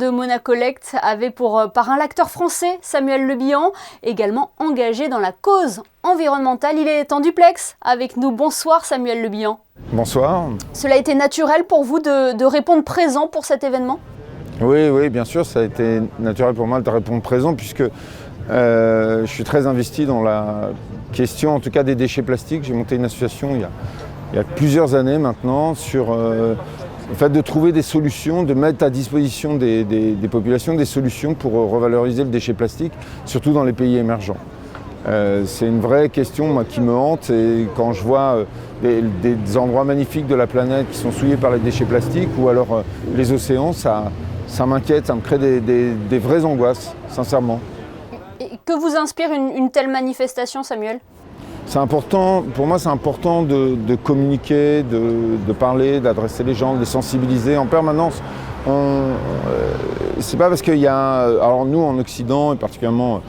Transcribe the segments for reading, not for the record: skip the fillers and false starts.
De Monacolect avait pour parrain l'acteur français Samuel Le Bihan, également engagé dans la cause environnementale. Il est en duplex avec nous. Bonsoir Samuel Le Bihan. Bonsoir. Cela a été naturel pour vous de répondre présent pour cet événement ? Oui, bien sûr, ça a été naturel pour moi de répondre présent puisque je suis très investi dans la question, en tout cas des déchets plastiques. J'ai monté une association il y a plusieurs années maintenant sur le fait de trouver des solutions, de mettre à disposition des populations des solutions pour revaloriser le déchet plastique, surtout dans les pays émergents. C'est une vraie question moi, qui me hante, et quand je vois des endroits magnifiques de la planète qui sont souillés par les déchets plastiques ou alors les océans, ça m'inquiète, ça me crée des vraies angoisses, sincèrement. Et que vous inspire une telle manifestation, Samuel ? C'est important, pour moi c'est important de communiquer, de parler, d'adresser les gens, de les sensibiliser en permanence. C'est pas parce qu'il y a, alors nous en Occident et particulièrement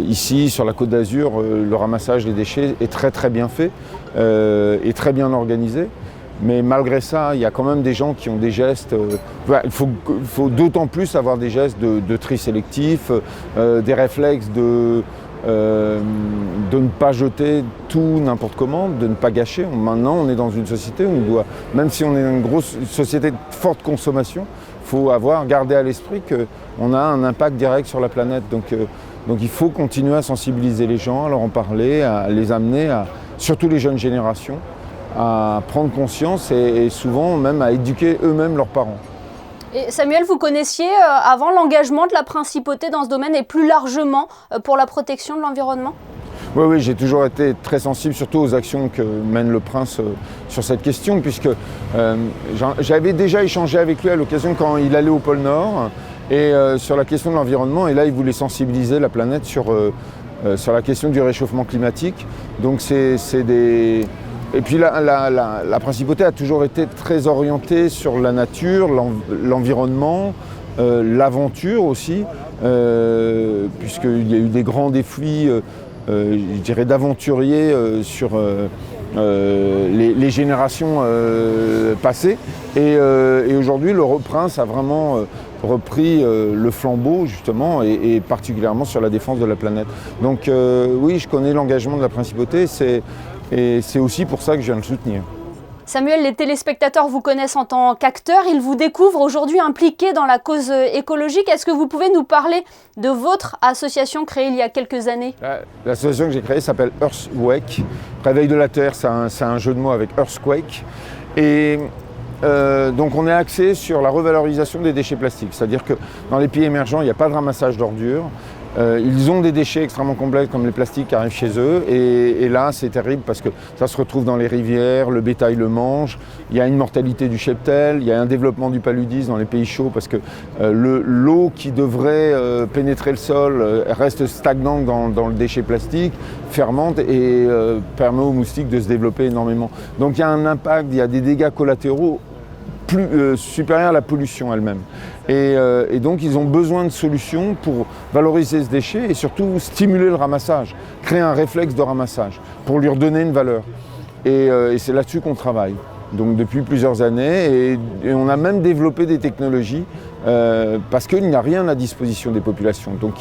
ici sur la Côte d'Azur, le ramassage des déchets est très bien fait et très bien organisé. Mais malgré ça, il y a quand même des gens qui ont des gestes. Il faut d'autant plus avoir des gestes de tri sélectif, des réflexes de ne pas jeter tout n'importe comment, de ne pas gâcher. Maintenant, on est dans une société où on doit, même si on est une grosse société de forte consommation, il faut garder à l'esprit qu'on a un impact direct sur la planète. Donc il faut continuer à sensibiliser les gens, à leur en parler, à les amener, surtout les jeunes générations, à prendre conscience et souvent même à éduquer eux-mêmes leurs parents. Et Samuel, vous connaissiez avant l'engagement de la principauté dans ce domaine et plus largement pour la protection de l'environnement ? Oui, j'ai toujours été très sensible, surtout aux actions que mène le prince sur cette question, puisque j'avais déjà échangé avec lui à l'occasion quand il allait au pôle Nord et sur la question de l'environnement, et là il voulait sensibiliser la planète sur la question du réchauffement climatique. Donc Et puis la principauté a toujours été très orientée sur la nature, l'environnement, l'aventure aussi, puisqu'il y a eu des grands défis, je dirais, d'aventuriers sur les générations passées. Et aujourd'hui, le prince a vraiment repris le flambeau justement et particulièrement sur la défense de la planète. Donc oui, je connais l'engagement de la principauté. Et c'est aussi pour ça que je viens le soutenir. Samuel, les téléspectateurs vous connaissent en tant qu'acteur. Ils vous découvrent aujourd'hui impliqué dans la cause écologique. Est-ce que vous pouvez nous parler de votre association créée il y a quelques années ? L'association que j'ai créée s'appelle Earthwake. Réveil de la Terre, c'est un jeu de mots avec Earthquake. Et donc on est axé sur la revalorisation des déchets plastiques. C'est-à-dire que dans les pays émergents, il n'y a pas de ramassage d'ordures. Ils ont des déchets extrêmement complexes comme les plastiques qui arrivent chez eux et là c'est terrible parce que ça se retrouve dans les rivières, le bétail le mange, il y a une mortalité du cheptel, il y a un développement du paludisme dans les pays chauds parce que l'eau qui devrait pénétrer le sol reste stagnante dans le déchet plastique, fermente et permet aux moustiques de se développer énormément. Donc il y a un impact, il y a des dégâts collatéraux supérieurs à la pollution elle-même. Et donc ils ont besoin de solutions pour valoriser ce déchet et surtout stimuler le ramassage, créer un réflexe de ramassage pour lui redonner une valeur. Et c'est là-dessus qu'on travaille. Donc depuis plusieurs années et on a même développé des technologies parce qu'il n'y a rien à disposition des populations. Donc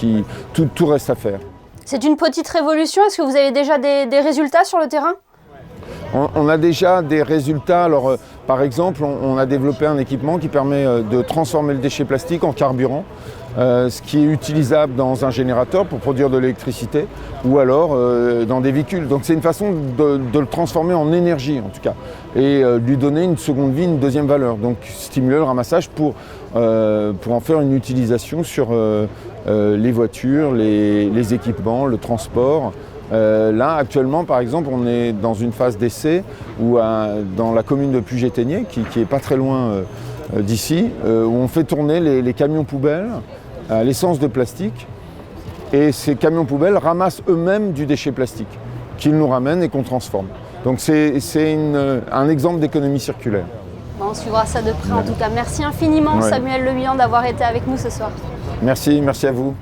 tout reste à faire. C'est une petite révolution. Est-ce que vous avez déjà des résultats sur le terrain ? On a déjà des résultats. Alors, par exemple, on a développé un équipement qui permet de transformer le déchet plastique en carburant, ce qui est utilisable dans un générateur pour produire de l'électricité ou alors dans des véhicules. Donc c'est une façon de le transformer en énergie en tout cas et lui donner une seconde vie, une deuxième valeur. Donc stimuler le ramassage pour en faire une utilisation sur les voitures, les équipements, le transport. Là, actuellement, par exemple, on est dans une phase d'essai où, dans la commune de Puget-Théniers, qui est pas très loin d'ici, où on fait tourner les camions poubelles à l'essence de plastique. Et ces camions poubelles ramassent eux-mêmes du déchet plastique qu'ils nous ramènent et qu'on transforme. Donc c'est un exemple d'économie circulaire. Bon, on suivra ça de près en tout cas. Merci infiniment Samuel Le Bihan d'avoir été avec nous ce soir. Merci à vous.